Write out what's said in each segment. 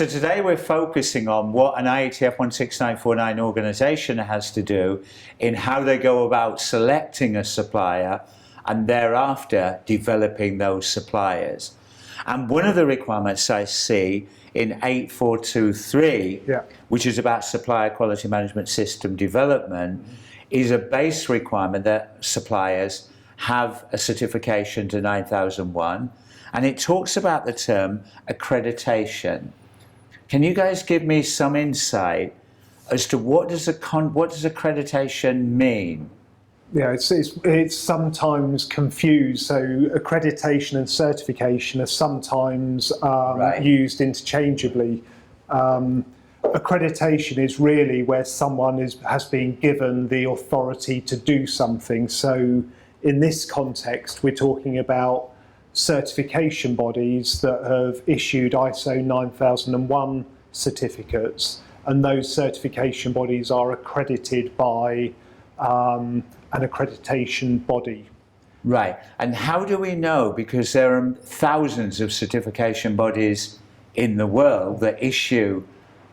So today we're focusing on what an IATF 16949 organisation has to do in how they go about selecting a supplier and thereafter developing those suppliers. And one of the requirements I see in 8423, which is about supplier quality management system development, is a base requirement that suppliers have a certification to 9001, and it talks about the term accreditation. Can you guys give me some insight as to what does accreditation mean? Yeah, it's sometimes confused. So accreditation and certification are sometimes used interchangeably. Accreditation is really where someone has been given the authority to do something. So in this context, we're talking about certification bodies that have issued ISO 9001 certificates, and those certification bodies are accredited by an accreditation body. Right, and how do we know, because there are thousands of certification bodies in the world that issue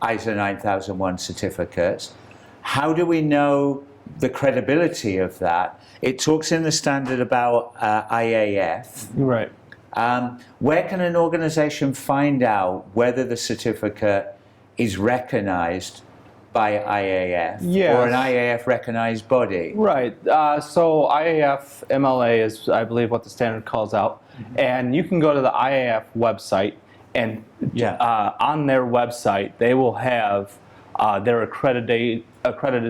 ISO 9001 certificates, how do we know the credibility of that? It talks in the standard about IAF. Right. Where can an organisation find out whether the certificate is recognised by IAF or an IAF recognised body? Right. So IAF MLA is, I believe, what the standard calls out. And you can go to the IAF website, and on their website, they will have their accredited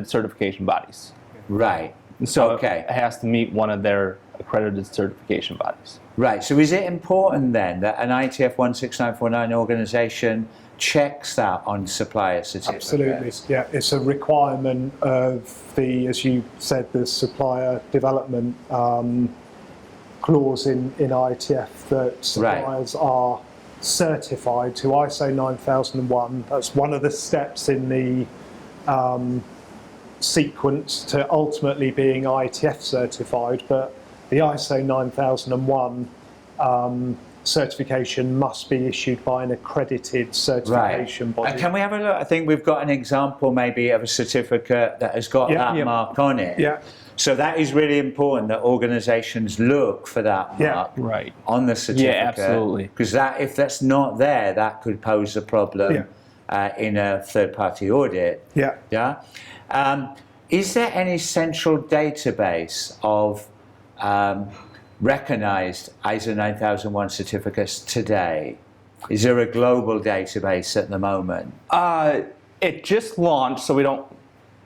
certification bodies. Right. So it has to meet one of their accredited certification bodies. Right. So is it important then that an IATF 16949 organisation checks that on supplier certificates? Absolutely, yeah. It's a requirement of the, as you said, the supplier development clause in IATF that suppliers are certified to ISO 9001. That's one of the steps in the sequence to ultimately being IATF certified, but the ISO 9001 certification must be issued by an accredited certification body. And can we have a look? I think we've got an example maybe of a certificate that has got that mark on it. Yeah. So that is really important that organisations look for that mark on the certificate. Yeah, absolutely. Because if that's not there, that could pose a problem in a third-party audit. Yeah. Yeah. Is there any central database of recognised ISO 9001 certificates today? Is there a global database at the moment? It just launched, so we don't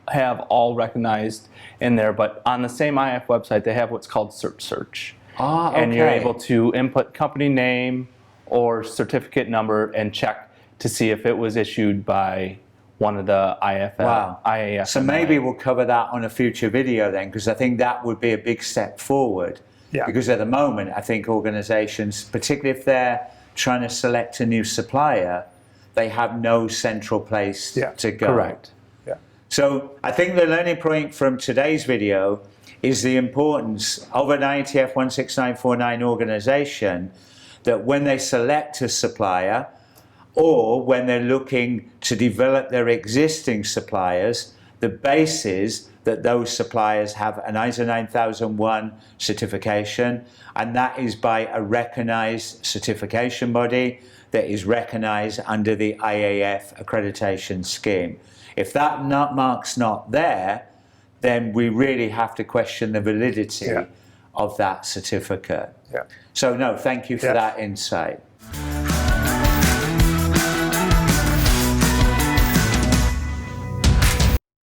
have all recognized in there, but on the same IAF website, they have what's called Search. And you're able to input company name or certificate number and check to see if it was issued by one of the IAF. So maybe we'll cover that on a future video then, because I think that would be a big step forward. Yeah. Because at the moment, I think organisations, particularly if they're trying to select a new supplier, they have no central place to go. Correct. Yeah. So I think the learning point from today's video is the importance of an IATF 16949 organisation, that when they select a supplier or when they're looking to develop their existing suppliers, the base is that those suppliers have an ISO 9001 certification, and that is by a recognised certification body that is recognised under the IAF accreditation scheme. If that mark's not there, then we really have to question the validity of that certificate. Yeah. So no, thank you for that insight.